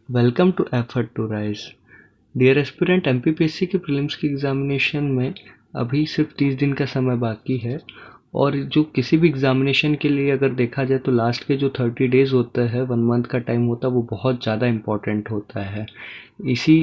Welcome to effort to rise. Dear aspirant, MPPSC के prelims की examination में अभी सिर्फ 30 दिन का समय बाकी है। और जो किसी भी एग्जामिनेशन के लिए अगर देखा जाए तो लास्ट के जो 30 डेज होता है, 1 मंथ का टाइम होता है, वो बहुत ज़्यादा इम्पॉर्टेंट होता है। इसी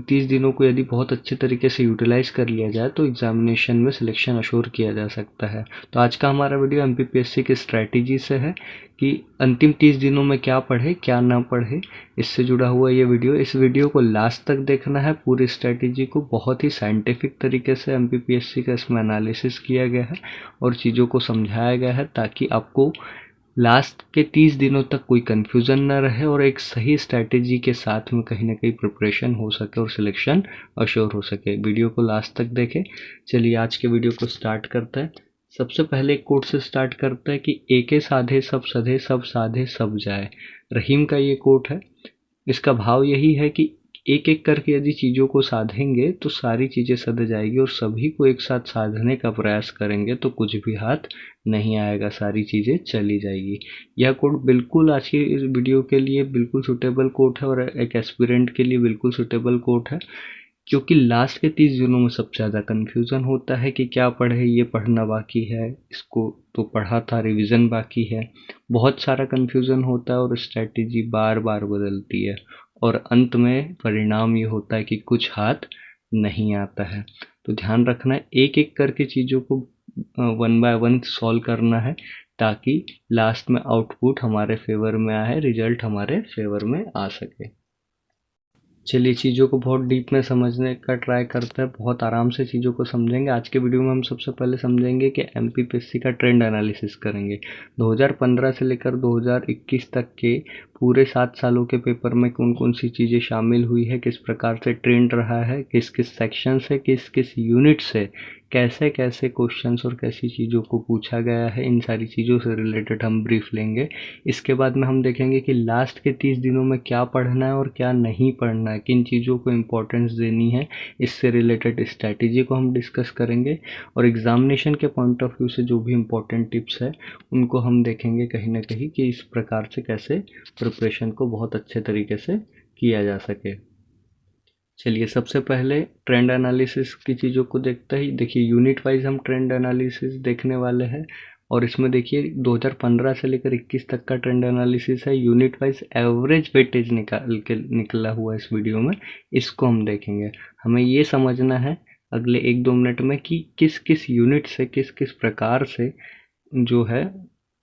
30 दिनों को यदि बहुत अच्छे तरीके से यूटिलाइज कर लिया जाए तो एग्जामिनेशन में सिलेक्शन अश्योर किया जा सकता है। तो आज का हमारा वीडियो एमपीपीएससी की स्ट्रैटेजी से है कि अंतिम 30 दिनों में क्या पढ़े क्या ना पढ़े, इससे जुड़ा हुआ ये वीडियो। इस वीडियो को लास्ट तक देखना है। पूरी स्ट्रैटेजी को बहुत ही साइंटिफिक तरीके से एमपीपीएससी का इसमें एनालिसिस किया गया है और चीज़ों को समझाया गया है, ताकि आपको लास्ट के 30 दिनों तक कोई कंफ्यूजन ना रहे और एक सही स्ट्रैटेजी के साथ में कहीं ना कहीं प्रिपरेशन हो सके और सिलेक्शन अश्योर हो सके। वीडियो को लास्ट तक देखें। चलिए आज के वीडियो को स्टार्ट करते हैं। सबसे पहले एक कोट से स्टार्ट करते हैं कि एके साधे सब सधे, सब साधे सब जाए। रहीम का ये कोट है। इसका भाव यही है कि एक एक करके यदि चीज़ों को साधेंगे तो सारी चीज़ें सध जाएगी, और सभी को एक साथ साधने का प्रयास करेंगे तो कुछ भी हाथ नहीं आएगा, सारी चीज़ें चली जाएगी। यह कोट बिल्कुल आज की इस वीडियो के लिए बिल्कुल सूटेबल कोट है और एक एस्पिरेंट के लिए बिल्कुल सूटेबल कोट है, क्योंकि लास्ट के 30 दिनों में सबसे ज़्यादा कन्फ्यूज़न होता है कि क्या पढ़े, ये पढ़ना बाकी है, इसको तो पढ़ा था, रिवीजन बाकी है, बहुत सारा कन्फ्यूज़न होता है और स्ट्रैटेजी बार बार बदलती है और अंत में परिणाम ये होता है कि कुछ हाथ नहीं आता है। तो ध्यान रखना है, एक एक करके चीज़ों को 1 बाय 1 सॉल्व करना है, ताकि लास्ट में आउटपुट हमारे फेवर में आए, रिजल्ट हमारे फेवर में आ सके। चलिए चीज़ों को बहुत डीप में समझने का ट्राई करते हैं, बहुत आराम से चीज़ों को समझेंगे। आज के वीडियो में हम सबसे पहले समझेंगे कि एमपीपीएससी का ट्रेंड एनालिसिस करेंगे। 2015 से लेकर 2021 तक के पूरे 7 सालों के पेपर में कौन कौन सी चीज़ें शामिल हुई है, किस प्रकार से ट्रेंड रहा है, किस किस सेक्शन से, किस किस यूनिट से कैसे कैसे क्वेश्चंस और कैसी चीज़ों को पूछा गया है, इन सारी चीज़ों से रिलेटेड हम ब्रीफ लेंगे। इसके बाद में हम देखेंगे कि लास्ट के 30 दिनों में क्या पढ़ना है और क्या नहीं पढ़ना है, किन चीज़ों को इम्पोर्टेंस देनी है, इससे रिलेटेड स्ट्रैटेजी को हम डिस्कस करेंगे। और एग्जामिनेशन के पॉइंट ऑफ व्यू से जो भी इम्पोर्टेंट टिप्स है उनको हम देखेंगे कहीं ना कहीं कि इस प्रकार से कैसे प्रिपरेशन को बहुत अच्छे तरीके से किया जा सके। चलिए सबसे पहले ट्रेंड एनालिसिस की चीज़ों को देखते ही देखिए, यूनिट वाइज हम ट्रेंड एनालिसिस देखने वाले हैं। और इसमें देखिए 2015 से लेकर 21 तक का ट्रेंड एनालिसिस है। यूनिट वाइज एवरेज वेटेज निकला हुआ इस वीडियो में, इसको हम देखेंगे। हमें ये समझना है अगले 1-2 मिनट में कि किस किस यूनिट से किस किस प्रकार से जो है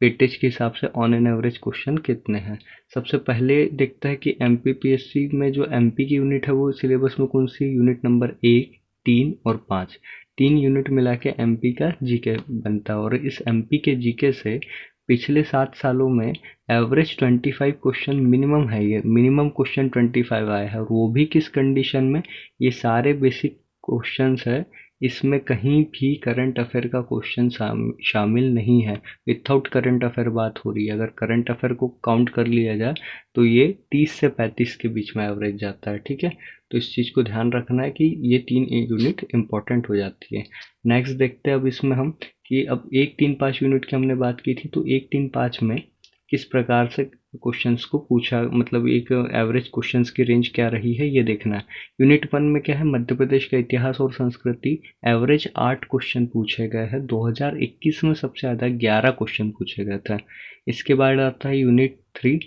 वेटेज के हिसाब से ऑन एन एवरेज क्वेश्चन कितने हैं। सबसे पहले देखते हैं कि एमपीपीएससी में जो एमपी की यूनिट है वो सिलेबस में कौन सी यूनिट नंबर 1, 3 और 5, 3 यूनिट मिला के एमपी का जीके बनता है। और इस एमपी के जीके से पिछले 7 सालों में एवरेज 25 क्वेश्चन मिनिमम है, ये मिनिमम क्वेश्चन 25 आया है। और वो भी किस कंडीशन में, ये सारे बेसिक क्वेश्चंस है, इसमें कहीं भी करंट अफेयर का क्वेश्चन शामिल नहीं है। विथआउट करंट अफेयर बात हो रही है। अगर करंट अफेयर को काउंट कर लिया जाए तो ये 30 से 35 के बीच में एवरेज जाता है। ठीक है, तो इस चीज़ को ध्यान रखना है कि ये 3 यूनिट इंपॉर्टेंट हो जाती है। नेक्स्ट देखते हैं अब इसमें हम कि अब 1, 3, 5 यूनिट की हमने बात की थी, तो 1, 3, 5 में किस प्रकार से क्वेश्चंस को पूछा, मतलब एक एवरेज क्वेश्चंस की रेंज क्या रही है ये देखना है। यूनिट 1 में क्या है, मध्य प्रदेश का इतिहास और संस्कृति, एवरेज 8 क्वेश्चन पूछे गए हैं। 2021 में सबसे ज़्यादा 11 क्वेश्चन पूछे गए थे। इसके बाद आता है यूनिट 3,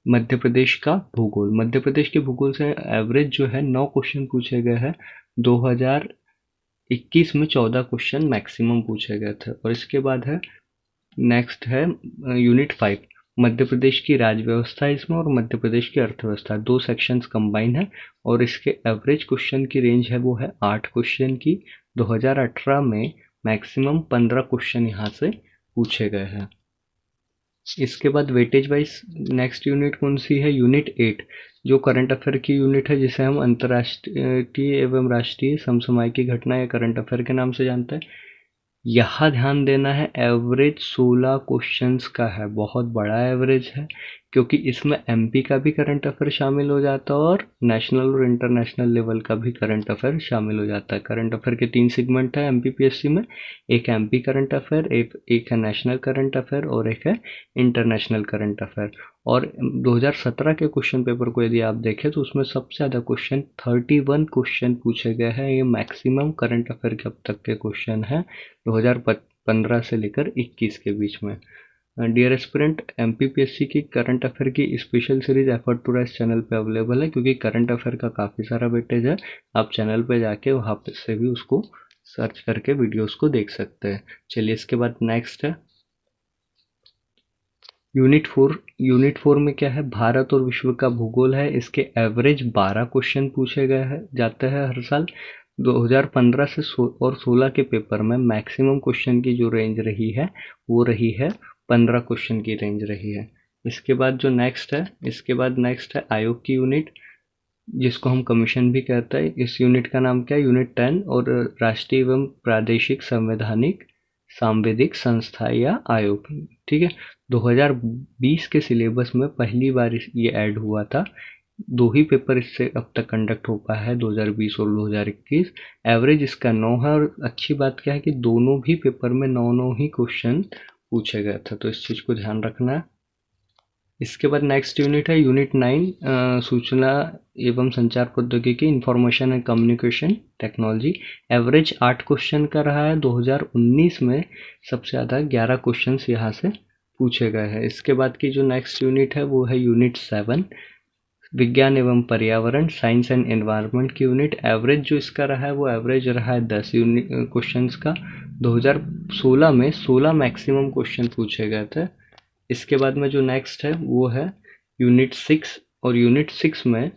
मध्य प्रदेश का भूगोल। मध्य प्रदेश के भूगोल से एवरेज जो है 9 क्वेश्चन पूछे गए हैं। 2021 में 14 क्वेश्चन मैक्सिमम पूछे गए थे। और इसके बाद है नेक्स्ट है यूनिट 5, मध्य प्रदेश की राज्य व्यवस्था इसमें और मध्य प्रदेश की अर्थव्यवस्था, 2 सेक्शंस कंबाइन है। और इसके एवरेज क्वेश्चन की रेंज है वो है 8 क्वेश्चन की। 2018 में मैक्सिमम 15 क्वेश्चन यहाँ से पूछे गए हैं। इसके बाद वेटेज वाइज नेक्स्ट यूनिट कौन सी है, यूनिट 8, जो करंट अफेयर की यूनिट है, जिसे हम अंतर्राष्ट्रीय एवं राष्ट्रीय समसामयिक घटना या करंट अफेयर के नाम से जानते हैं। यहाँ ध्यान देना है, एवरेज 16 क्वेश्चंस का है, बहुत बड़ा एवरेज है। क्योंकि इसमें एमपी का भी करंट अफेयर शामिल हो जाता है और नेशनल और इंटरनेशनल लेवल का भी करंट अफेयर शामिल हो जाता है। करंट अफेयर के 3 सेगमेंट है एमपीपीएससी में, एक एमपी करंट अफेयर, एक है नेशनल करंट अफेयर और एक है इंटरनेशनल करंट अफेयर। और 2017 के क्वेश्चन पेपर को यदि आप देखें तो उसमें सबसे ज़्यादा क्वेश्चन 31 क्वेश्चन पूछे गए हैं। ये मैक्सिमम करंट अफेयर के अब तक के क्वेश्चन हैं 2015 से लेकर 21 के बीच में। डियर एस्पिरेंट, एमपीपीएससी की करंट अफेयर की special series effort to rise channel पे अवेलेबल है, क्योंकि करंट अफेयर का काफ़ी सारा वेटेज है। आप चैनल पे जाके वहाँ पे से भी उसको सर्च करके वीडियोस को देख सकते हैं। चलिए इसके बाद नेक्स्ट है यूनिट 4। यूनिट 4 में क्या है, भारत और विश्व का भूगोल है। इसके एवरेज 12 क्वेश्चन पूछे गए हैं जाते हैं हर साल। 2015 से और 16 के पेपर में मैक्सिमम क्वेश्चन की जो रेंज रही है वो रही है 15 क्वेश्चन की रेंज रही है। इसके बाद जो नेक्स्ट है आयोग की यूनिट, जिसको हम कमीशन भी कहते हैं। इस यूनिट का नाम क्या है, यूनिट 10, और राष्ट्रीय एवं प्रादेशिक संवैधानिक सांविधिक संस्था या आयोग। ठीक है, 2020 के सिलेबस में पहली बार ये ऐड हुआ था। 2 ही पेपर इससे अब तक कंडक्ट हो पाया है, 2020 और 2021। एवरेज इसका 9 है, और अच्छी बात क्या है कि दोनों भी पेपर में 9 ही क्वेश्चन पूछे गए थे, तो इस चीज़ को ध्यान रखना है। इसके बाद नेक्स्ट यूनिट है यूनिट 9, सूचना एवं संचार प्रौद्योगिकी, information and communication technology. Average 8 question का रहा है। 2019 में सबसे ज़्यादा 11 क्वेश्चन यहाँ से पूछे गए हैं। इसके बाद की जो नेक्स्ट यूनिट है वो है यूनिट 7, विज्ञान एवं पर्यावरण, साइंस एंड एनवायरनमेंट की यूनिट। एवरेज जो इसका रहा है वो एवरेज रहा है 10 क्वेश्चंस का। 2016 में 16 मैक्सिमम क्वेश्चन पूछे गए थे। इसके बाद में जो नेक्स्ट है वो है यूनिट 6, और यूनिट 6 में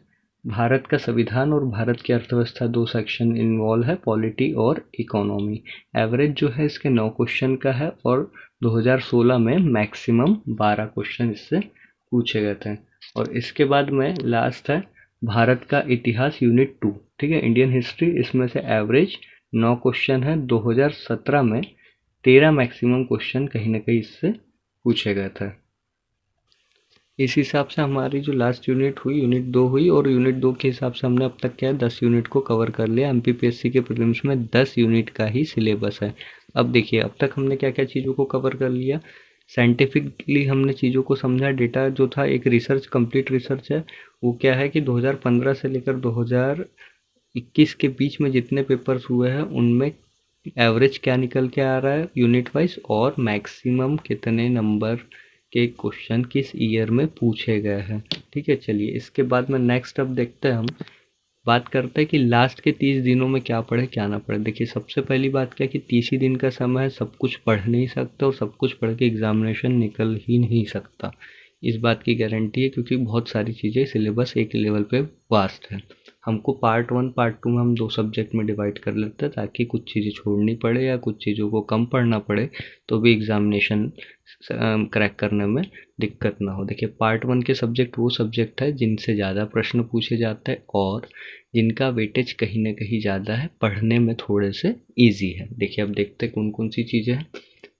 भारत का संविधान और भारत की अर्थव्यवस्था 2 सेक्शन इन्वॉल्व है, पॉलिटी और इकोनॉमी। एवरेज जो है इसके 9 क्वेश्चन का है, और 2016 में मैक्सिमम 12 क्वेश्चन इससे पूछे गए थे। और इसके बाद में लास्ट है भारत का इतिहास यूनिट 2, ठीक है, इंडियन हिस्ट्री। इसमें से एवरेज 9 क्वेश्चन है। 2017 में 13 मैक्सिमम क्वेश्चन कहीं ना कहीं इससे पूछे गए थे। इस हिसाब से हमारी जो लास्ट यूनिट हुई यूनिट 2 हुई, और यूनिट 2 के हिसाब से हमने अब तक क्या है 10 यूनिट को कवर कर लिया। एमपीपीएससी के प्रीलिम्स में 10 यूनिट का ही सिलेबस है। अब देखिए अब तक हमने क्या क्या चीज़ों को कवर कर लिया। साइंटिफिकली हमने चीज़ों को समझा। डेटा जो था एक रिसर्च, कंप्लीट रिसर्च है। वो क्या है कि 2015 से लेकर 2021 के बीच में जितने पेपर्स हुए हैं उनमें एवरेज क्या निकल के आ रहा है यूनिट वाइज, और मैक्सिमम कितने नंबर के क्वेश्चन किस ईयर में पूछे गए हैं। ठीक है, चलिए इसके बाद में नेक्स्ट अब देखते हैं, हम बात करते हैं कि लास्ट के 30 दिनों में क्या पढ़े क्या ना पढ़े। देखिए सबसे पहली बात क्या है कि 30 ही दिन का समय है, सब कुछ पढ़ नहीं सकते, और सब कुछ पढ़ के एग्जामिनेशन निकल ही नहीं सकता। इस बात की गारंटी है, क्योंकि बहुत सारी चीज़ें सिलेबस एक लेवल पे वास्ट है। हमको पार्ट 1 पार्ट 2 में हम 2 सब्जेक्ट में डिवाइड कर लेते हैं, ताकि कुछ चीज़ें छोड़नी पड़े या कुछ चीज़ों को कम पढ़ना पड़े तो भी एग्जामिनेशन क्रैक करने में दिक्कत ना हो। देखिए पार्ट 1 के सब्जेक्ट वो सब्जेक्ट है जिनसे ज़्यादा प्रश्न पूछे जाते हैं और जिनका वेटेज कहीं ना कहीं ज़्यादा है, पढ़ने में थोड़े से ईजी है। देखिए अब देखते हैं कौन कौन सी चीज़ें हैं।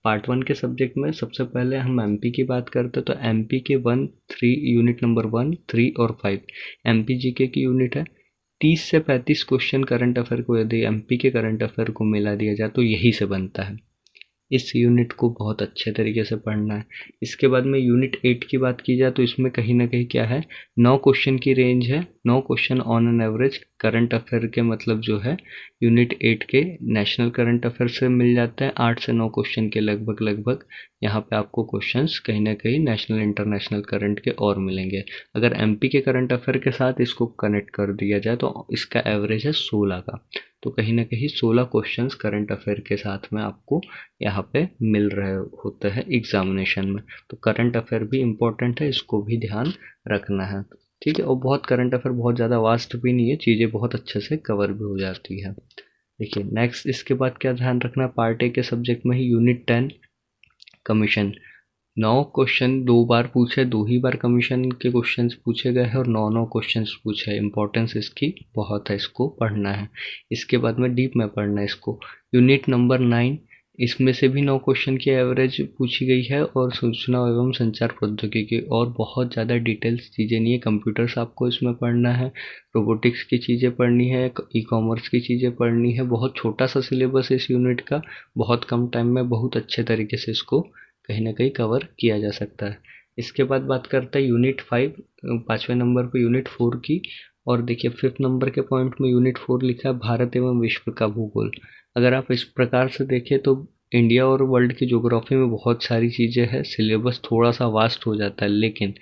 पार्ट 1 के सब्जेक्ट में सबसे पहले हम एमपी की बात करते हैं, तो एमपी के 1-3 यूनिट नंबर 1, 3 और 5 एमपी जीके की यूनिट है। 30 से 35 क्वेश्चन करंट अफेयर को यदि एमपी के करंट अफेयर को मिला दिया जाए तो यही से बनता है। इस यूनिट को बहुत अच्छे तरीके से पढ़ना है। इसके बाद में यूनिट 8 की बात की जाए तो इसमें कहीं ना कहीं क्या है 9 क्वेश्चन की रेंज है। 9 question on an average current affair के मतलब जो है यूनिट 8 के नेशनल करंट अफेयर से मिल जाते हैं। 8 से 9 क्वेश्चन के लगभग यहाँ पे आपको क्वेश्चंस कहीं ना कहीं नेशनल इंटरनेशनल करंट के और मिलेंगे। अगर एमपी के करंट अफेयर के साथ इसको कनेक्ट कर दिया जाए तो इसका एवरेज है 16 का। तो कहीं ना कहीं 16 क्वेश्चंस करंट अफेयर के साथ में आपको यहाँ पे मिल रहे होते हैं एग्जामिनेशन में। तो करंट अफेयर भी इम्पोर्टेंट है, इसको भी ध्यान रखना है। ठीक है, और बहुत करंट अफेयर बहुत ज़्यादा वास्ट भी नहीं है, चीज़ें बहुत अच्छे से कवर भी हो जाती है। देखिए नेक्स्ट इसके बाद क्या ध्यान रखना है, पार्ट ए के सब्जेक्ट में ही यूनिट 10 कमीशन। 9 क्वेश्चन 2 बार पूछे, 2 ही बार कमीशन के क्वेश्चंस पूछे गए हैं और 9 क्वेश्चंस पूछे। इंपॉर्टेंस इसकी बहुत है, इसको पढ़ना है। इसके बाद में डीप में पढ़ना है इसको। यूनिट नंबर 9 इसमें से भी 9 क्वेश्चन की एवरेज पूछी गई है और सूचना एवं संचार प्रौद्योगिकी और बहुत ज़्यादा डिटेल्स चीज़ें नहीं है। कंप्यूटर्स आपको इसमें पढ़ना है, रोबोटिक्स की चीज़ें पढ़नी है, ई कॉमर्स की चीज़ें पढ़नी है। बहुत छोटा सा सिलेबस है इस यूनिट का, बहुत कम टाइम में बहुत अच्छे तरीके से इसको कहीं ना कहीं कवर किया जा सकता है। इसके बाद बात करते हैं यूनिट 5, 5वें नंबर पर यूनिट 4 की। और देखिए 5th नंबर के पॉइंट में यूनिट 4 लिखा है भारत एवं विश्व का भूगोल। अगर आप इस प्रकार से देखें तो इंडिया और वर्ल्ड की ज्योग्राफी में बहुत सारी चीज़ें हैं, सिलेबस थोड़ा सा वास्ट हो जाता है, लेकिन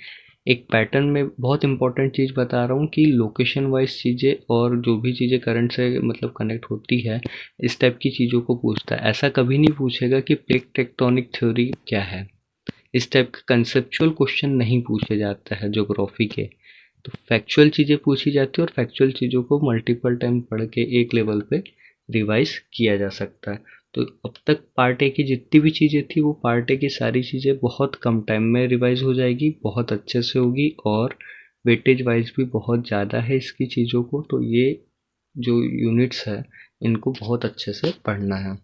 एक पैटर्न में बहुत इंपॉर्टेंट चीज़ बता रहा हूँ कि लोकेशन वाइज चीज़ें और जो भी चीज़ें करंट से मतलब कनेक्ट होती है, इस टाइप की चीज़ों को पूछता है। ऐसा कभी नहीं पूछेगा कि प्लेट टेक्टोनिक थ्योरी क्या है। इस टाइप का कंसेप्चुअल क्वेश्चन नहीं पूछे जाता है ज्योग्राफी के। तो फैक्चुअल चीज़ें पूछी जाती है और फैक्चुअल चीज़ों को मल्टीपल टाइम पढ़ के एक लेवल पे रिवाइज किया जा सकता है। तो अब तक पार्ट ए की जितनी भी चीज़ें थी वो पार्ट ए की सारी चीज़ें बहुत कम टाइम में रिवाइज हो जाएगी, बहुत अच्छे से होगी और वेटेज वाइज भी बहुत ज़्यादा है इसकी चीज़ों को। तो ये जो यूनिट्स है इनको बहुत अच्छे से पढ़ना है।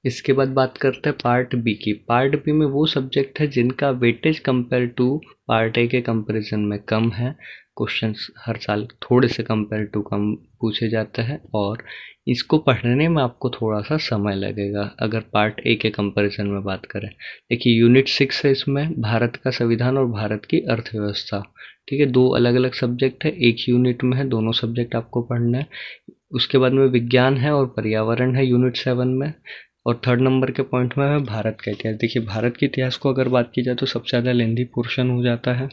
इसके बाद बात करते हैं पार्ट बी की। पार्ट बी में वो सब्जेक्ट है जिनका weightage compare to part A के कंपैरिजन में कम है। क्वेश्चंस हर साल थोड़े से कंपेयर टू कम पूछे जाते हैं और इसको पढ़ने में आपको थोड़ा सा समय लगेगा अगर पार्ट ए के कंपैरिजन में बात करें। देखिए यूनिट 6 है, इसमें भारत का संविधान और भारत की अर्थव्यवस्था। ठीक है, दो अलग अलग सब्जेक्ट है, एक यूनिट में है, दोनों सब्जेक्ट आपको पढ़ना है। उसके बाद में विज्ञान है और पर्यावरण है यूनिट 7 में। और 3rd नंबर के पॉइंट में है भारत का इतिहास। देखिए भारत के इतिहास को अगर बात की जाए तो सबसे ज़्यादा लेंथी पोर्शन हो जाता है।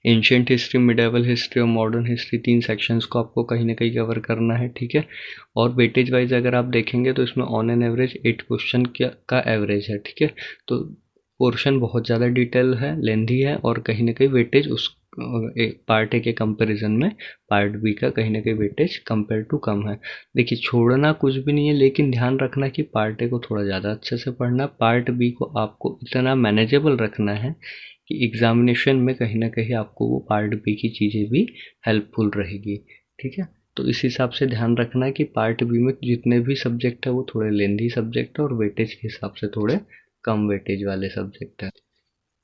एंशियंट हिस्ट्री, मिडेवल हिस्ट्री और मॉडर्न हिस्ट्री, 3 सेक्शंस को आपको कहीं ना कहीं कवर करना है। ठीक है, और वेटेज वाइज अगर आप देखेंगे तो इसमें ऑन एन एवरेज 8 क्वेश्चन का एवरेज है। ठीक है, तो पोर्शन बहुत ज़्यादा डिटेल है, लेंथी है और कहीं ना कहीं वेटेज उस पार्ट ए के कंपैरिजन में पार्ट बी का कहीं ना कहीं वेटेज कंपेयर टू कम है। देखिए छोड़ना कुछ भी नहीं है, लेकिन ध्यान रखना कि पार्ट ए को थोड़ा ज़्यादा अच्छे से पढ़ना, पार्ट बी को आपको इतना मैनेजेबल रखना है कि एग्जामिनेशन में कहीं ना कहीं आपको वो पार्ट बी की चीज़ें भी हेल्पफुल रहेगी। ठीक है, तो इस हिसाब से ध्यान रखना है कि पार्ट बी में जितने भी सब्जेक्ट है वो थोड़े लेंथी सब्जेक्ट है और वेटेज के हिसाब से थोड़े कम वेटेज वाले सब्जेक्ट है।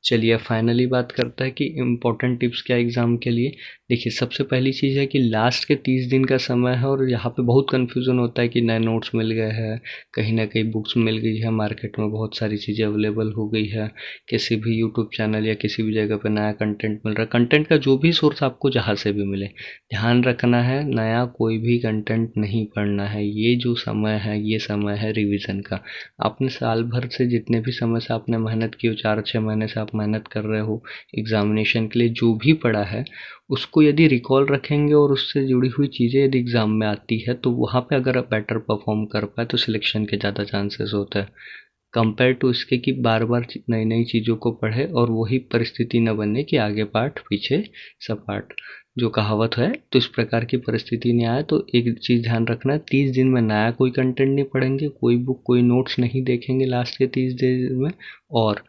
चलिए अब फाइनली बात करता है कि इम्पोर्टेंट टिप्स क्या एग्ज़ाम के लिए। देखिए सबसे पहली चीज़ है कि लास्ट के 30 दिन का समय है और यहाँ पे बहुत कन्फ्यूज़न होता है कि नए नोट्स मिल गए हैं, कहीं ना कहीं बुक्स मिल गई है, मार्केट में बहुत सारी चीज़ें अवेलेबल हो गई है, किसी भी यूट्यूब चैनल या किसी भी जगह पे नया कंटेंट मिल रहा है। कंटेंट का जो भी सोर्स आपको जहाँ से भी मिले, ध्यान रखना है नया कोई भी कंटेंट नहीं पढ़ना है। ये जो समय है ये समय है रिविज़न का। आपने साल भर से जितने भी समय से आपने मेहनत की हो, 4-6 महीने से आप मेहनत कर रहे हो एग्जामिनेशन के लिए, जो भी पढ़ा है उसको यदि रिकॉल रखेंगे और उससे जुड़ी हुई चीज़ें यदि एग्ज़ाम में आती है तो वहाँ पे अगर आप बेटर परफॉर्म कर पाए तो सिलेक्शन के ज़्यादा चांसेस होते हैं, कंपेयर टू इसके कि बार बार नई नई चीज़ों को पढ़े और वही परिस्थिति न बने कि आगे पाठ पीछे सपाट, जो कहावत है। तो इस प्रकार की परिस्थिति नहीं आए तो एक चीज़ ध्यान रखना है, 30 दिन में नया कोई कंटेंट नहीं पढ़ेंगे, कोई बुक कोई नोट्स नहीं देखेंगे लास्ट के 30 दिन में। और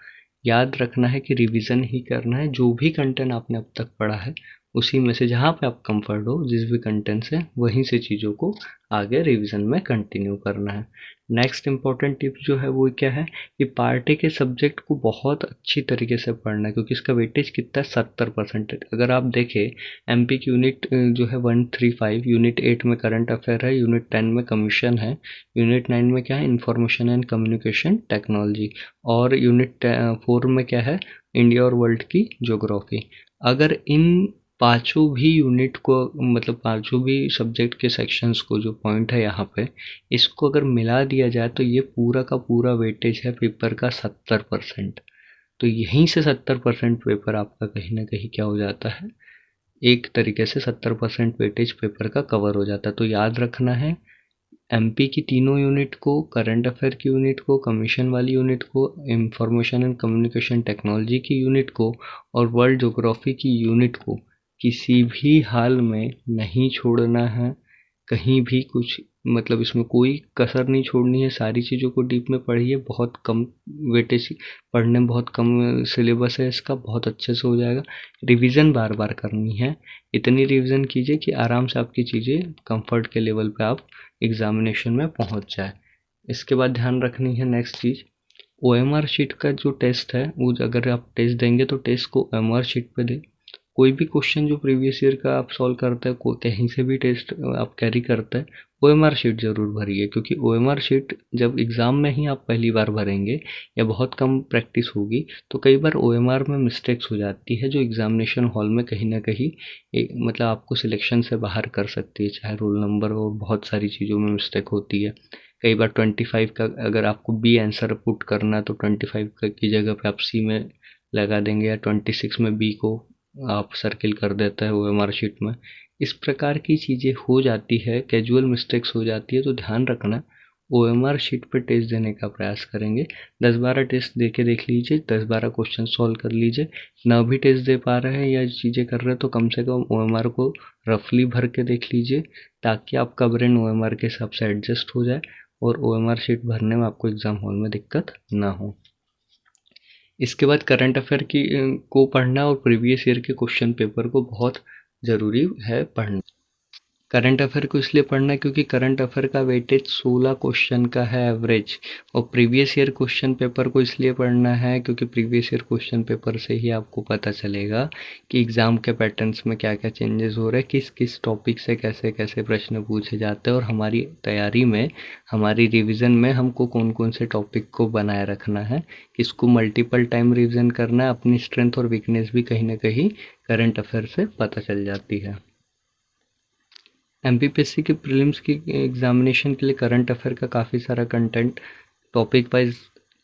याद रखना है कि रिवीजन ही करना है, जो भी कंटेंट आपने अब तक पढ़ा है उसी में से जहाँ पे आप कंफर्ट हो जिस भी कंटेंट से, वहीं से चीज़ों को आगे रिवीजन में कंटिन्यू करना है। नेक्स्ट इंपॉर्टेंट टिप जो है वो क्या है कि पार्ट ए के सब्जेक्ट को बहुत अच्छी तरीके से पढ़ना है, क्योंकि इसका वेटेज कितना है 70%। अगर आप देखें एमपी की यूनिट जो है 135, यूनिट 8 में करंट अफेयर है, यूनिट 10 में कमीशन है, यूनिट 9 में क्या है इंफॉर्मेशन एंड कम्युनिकेशन टेक्नोलॉजी, और यूनिट 4 में क्या है इंडिया और वर्ल्ड की ज्योग्राफी। अगर इन पांचों भी यूनिट को मतलब पांचों भी सब्जेक्ट के सेक्शंस को जो पॉइंट है यहाँ पे, इसको अगर मिला दिया जाए तो ये पूरा का पूरा वेटेज है पेपर का 70%। तो यहीं से 70% पेपर आपका कहीं ना कहीं क्या हो जाता है, एक तरीके से 70% वेटेज पेपर का कवर हो जाता है। तो याद रखना है एमपी की तीनों यूनिट को, करंट अफेयर की यूनिट को, कमीशन वाली यूनिट को, इंफॉर्मेशन एंड कम्युनिकेशन टेक्नोलॉजी की यूनिट को और वर्ल्ड ज्योग्राफी की यूनिट को किसी भी हाल में नहीं छोड़ना है। कहीं भी कुछ मतलब इसमें कोई कसर नहीं छोड़नी है, सारी चीज़ों को डीप में पढ़िए। बहुत कम वेटेज पढ़ने में, बहुत कम सिलेबस है इसका, बहुत अच्छे से हो जाएगा। रिवीजन बार बार करनी है, इतनी रिवीजन कीजिए कि आराम से आपकी चीज़ें कंफर्ट के लेवल पे आप एग्जामिनेशन में पहुंच जाए। इसके बाद ध्यान रखनी है नेक्स्ट चीज़, OMR शीट का जो टेस्ट है वो अगर आप टेस्ट देंगे तो टेस्ट को OMR शीट पे दें। कोई भी क्वेश्चन जो प्रीवियस ईयर का आप सॉल्व करते हैं, कहीं से भी टेस्ट आप कैरी करते हैं, OMR शीट ज़रूर भरिए, क्योंकि OMR शीट जब एग्ज़ाम में ही आप पहली बार भरेंगे या बहुत कम प्रैक्टिस होगी तो कई बार OMR में मिस्टेक्स हो जाती है जो एग्ज़ामिनेशन हॉल में कहीं ना कहीं मतलब आपको सिलेक्शन से बाहर कर सकती है, चाहे रोल नंबर और बहुत सारी चीज़ों में मिस्टेक होती है। कई बार 25 का अगर आपको बी आंसर पुट करना है तो 25 की जगह पे आप सी में लगा देंगे, या 26 में बी को आप सर्किल कर देते हैं OMR शीट में। इस प्रकार की चीज़ें हो जाती है, कैजुअल मिस्टेक्स हो जाती है, तो ध्यान रखना OMR शीट पर टेस्ट देने का प्रयास करेंगे। 10-12 टेस्ट दे के देख लीजिए, 10-12 क्वेश्चन सॉल्व कर लीजिए। ना भी टेस्ट दे पा रहे हैं या चीज़ें कर रहे हैं तो कम से कम OMR को रफली भर के देख लीजिए, ताकि आपका ब्रेन OMR के हिसाब से एडजस्ट हो जाए और OMR शीट भरने में आपको एग्ज़ाम हॉल में दिक्कत ना हो। इसके बाद करंट अफेयर की को पढ़ना और प्रीवियस ईयर के क्वेश्चन पेपर को बहुत ज़रूरी है पढ़ना। करंट अफेयर को इसलिए पढ़ना है क्योंकि करंट अफेयर का वेटेज 16 क्वेश्चन का है एवरेज, और प्रीवियस ईयर क्वेश्चन पेपर को इसलिए पढ़ना है क्योंकि प्रीवियस ईयर क्वेश्चन पेपर से ही आपको पता चलेगा कि एग्ज़ाम के पैटर्न्स में क्या क्या चेंजेस हो रहे हैं, किस किस टॉपिक से कैसे कैसे प्रश्न पूछे जाते हैं, और हमारी तैयारी में, हमारी रिविज़न में हमको कौन कौन से टॉपिक को बनाए रखना है, किसको मल्टीपल टाइम रिविज़न करना है। अपनी स्ट्रेंथ और वीकनेस भी कहीं ना कहीं करंट अफेयर से पता चल जाती है। MPPSC के प्रीलिम्स की एग्जामिनेशन के लिए करंट अफेयर का काफ़ी सारा content topic wise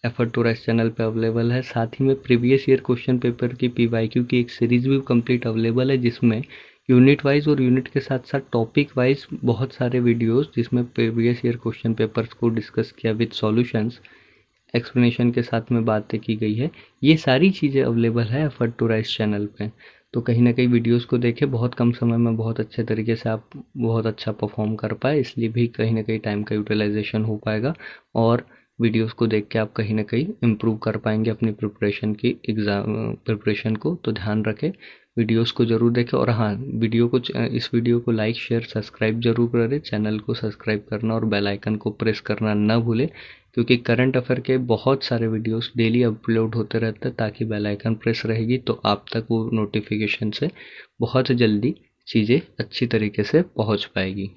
effort to rise channel पे अवेलेबल है। साथ ही में प्रीवियस ईयर क्वेश्चन पेपर की PYQ की एक सीरीज़ भी कंप्लीट अवेलेबल है, जिसमें यूनिट वाइज और यूनिट के साथ साथ टॉपिक वाइज बहुत सारे वीडियोस जिसमें प्रीवियस ईयर क्वेश्चन पेपर्स को डिस्कस किया विद सॉल्यूशंस, एक्सप्लेनेशन के साथ में बातें की गई है। ये सारी चीज़ें अवेलेबल है एफर्ट टू राइज चैनल पे, तो कहीं ना कहीं वीडियोस को देखें। बहुत कम समय में बहुत अच्छे तरीके से आप बहुत अच्छा परफॉर्म कर पाए, इसलिए भी कहीं ना कहीं टाइम का यूटिलाइजेशन हो पाएगा, और वीडियोस को देख के आप कहीं ना कहीं इम्प्रूव कर पाएंगे अपनी प्रिपरेशन की, एग्ज़ाम प्रिपरेशन को। तो ध्यान रखें, वीडियोस को ज़रूर देखें, और हाँ, इस वीडियो को लाइक शेयर सब्सक्राइब जरूर करें, चैनल को सब्सक्राइब करना और बेल आइकन को प्रेस करना ना भूलें, क्योंकि करंट अफेयर के बहुत सारे वीडियोस डेली अपलोड होते रहते हैं। ताकि बेल आइकन प्रेस रहेगी तो आप तक वो नोटिफिकेशन से बहुत जल्दी चीज़ें अच्छी तरीके से पहुंच पाएगी।